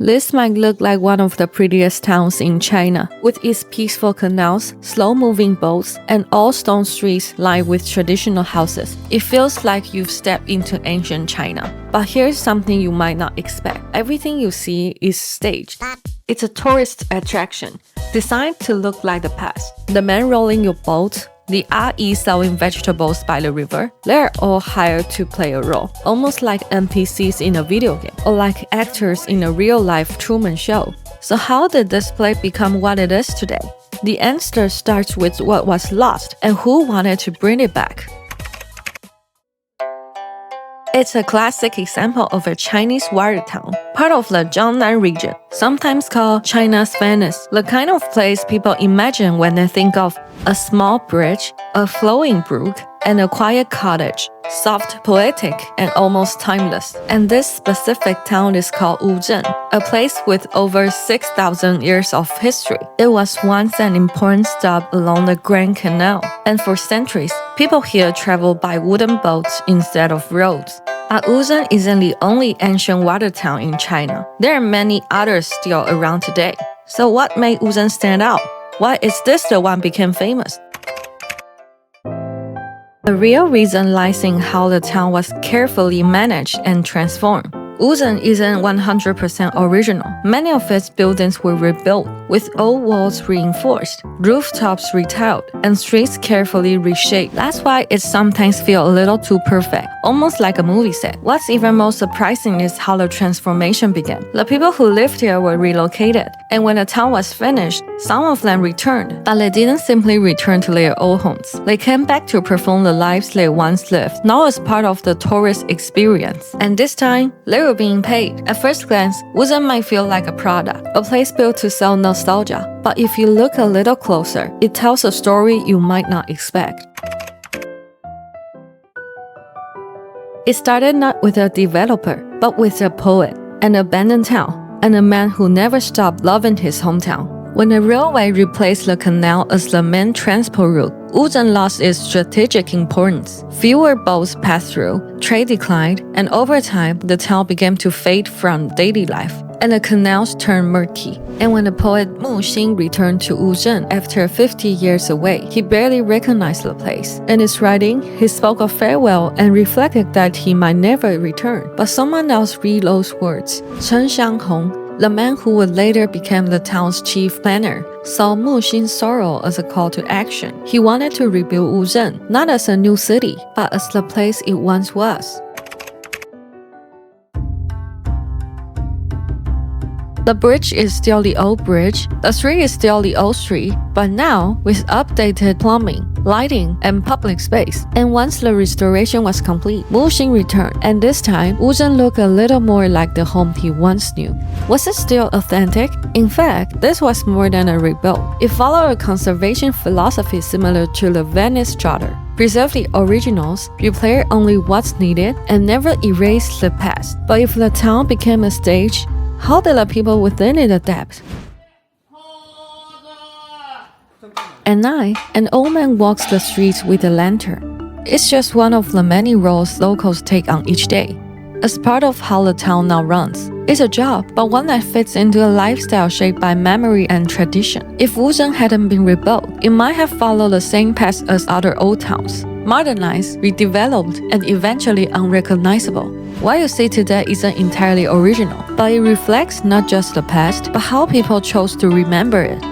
This might look like one of the prettiest towns in China, with its peaceful canals, slow-moving boats, and all stone streets lined with traditional houses. It feels like you've stepped into ancient China. But here's something you might not expect. Everything you see is staged. It's a tourist attraction, designed to look like the past. The man rolling your boat, the ayi selling vegetables by the river, they're all hired to play a role, almost like NPCs in a video game, or like actors in a real-life Truman Show. So how did this place become what it is today? The answer starts with what was lost and who wanted to bring it back. It's a classic example of a Chinese water town, part of the Jiangnan region, sometimes called China's Venice, the kind of place people imagine when they think of a small bridge, a flowing brook, and a quiet cottage, soft, poetic, and almost timeless. And this specific town is called Wuzhen, a place with over 6,000 years of history. It was once an important stop along the Grand Canal, and for centuries, people here traveled by wooden boats instead of roads. But Wuzhen isn't the only ancient water town in China. There are many others still around today. So what made Wuzhen stand out? Why is this the one became famous? The real reason lies in how the town was carefully managed and transformed. Wuzhen isn't 100% original. Many of its buildings were rebuilt, with old walls reinforced, rooftops retiled, and streets carefully reshaped. That's why it sometimes feels a little too perfect, almost like a movie set. What's even more surprising is how the transformation began. The people who lived here were relocated, and when the town was finished, some of them returned. But they didn't simply return to their old homes. They came back to perform the lives they once lived, now as part of the tourist experience. And this time, they were being paid. At first glance, Wuzhen might feel like a product, a place built to sell nostalgia. But if you look a little closer, it tells a story you might not expect. It started not with a developer, but with a poet, an abandoned town, and a man who never stopped loving his hometown. When the railway replaced the canal as the main transport route, Wuzhen lost its strategic importance. Fewer boats passed through, trade declined, and over time, the town began to fade from daily life, and the canals turned murky. And when the poet Wuzhen returned to Wuzhen after 50 years away, he barely recognized the place. In his writing, he spoke of farewell and reflected that he might never return. But someone else read those words. Chen Xianghong, the man who would later become the town's chief planner, saw Wuzhen's sorrow as a call to action. He wanted to rebuild Wuzhen, not as a new city, but as the place it once was. The bridge is still the old bridge, the street is still the old street, but now with updated plumbing, lighting, and public space. And once the restoration was complete, Wuzhen returned, and this time, Wuzhen looked a little more like the home he once knew. Was it still authentic? In fact, this was more than a rebuild. It followed a conservation philosophy similar to the Venice Charter. Preserve the originals, repair only what's needed, and never erase the past. But if the town became a stage, how did the people within it adapt? At night, an old man walks the streets with a lantern. It's just one of the many roles locals take on each day. As part of how the town now runs, it's a job, but one that fits into a lifestyle shaped by memory and tradition. If Wuzhen hadn't been rebuilt, it might have followed the same path as other old towns. Modernized, redeveloped, and eventually unrecognizable. What you see today isn't entirely original, but it reflects not just the past, but how people chose to remember it.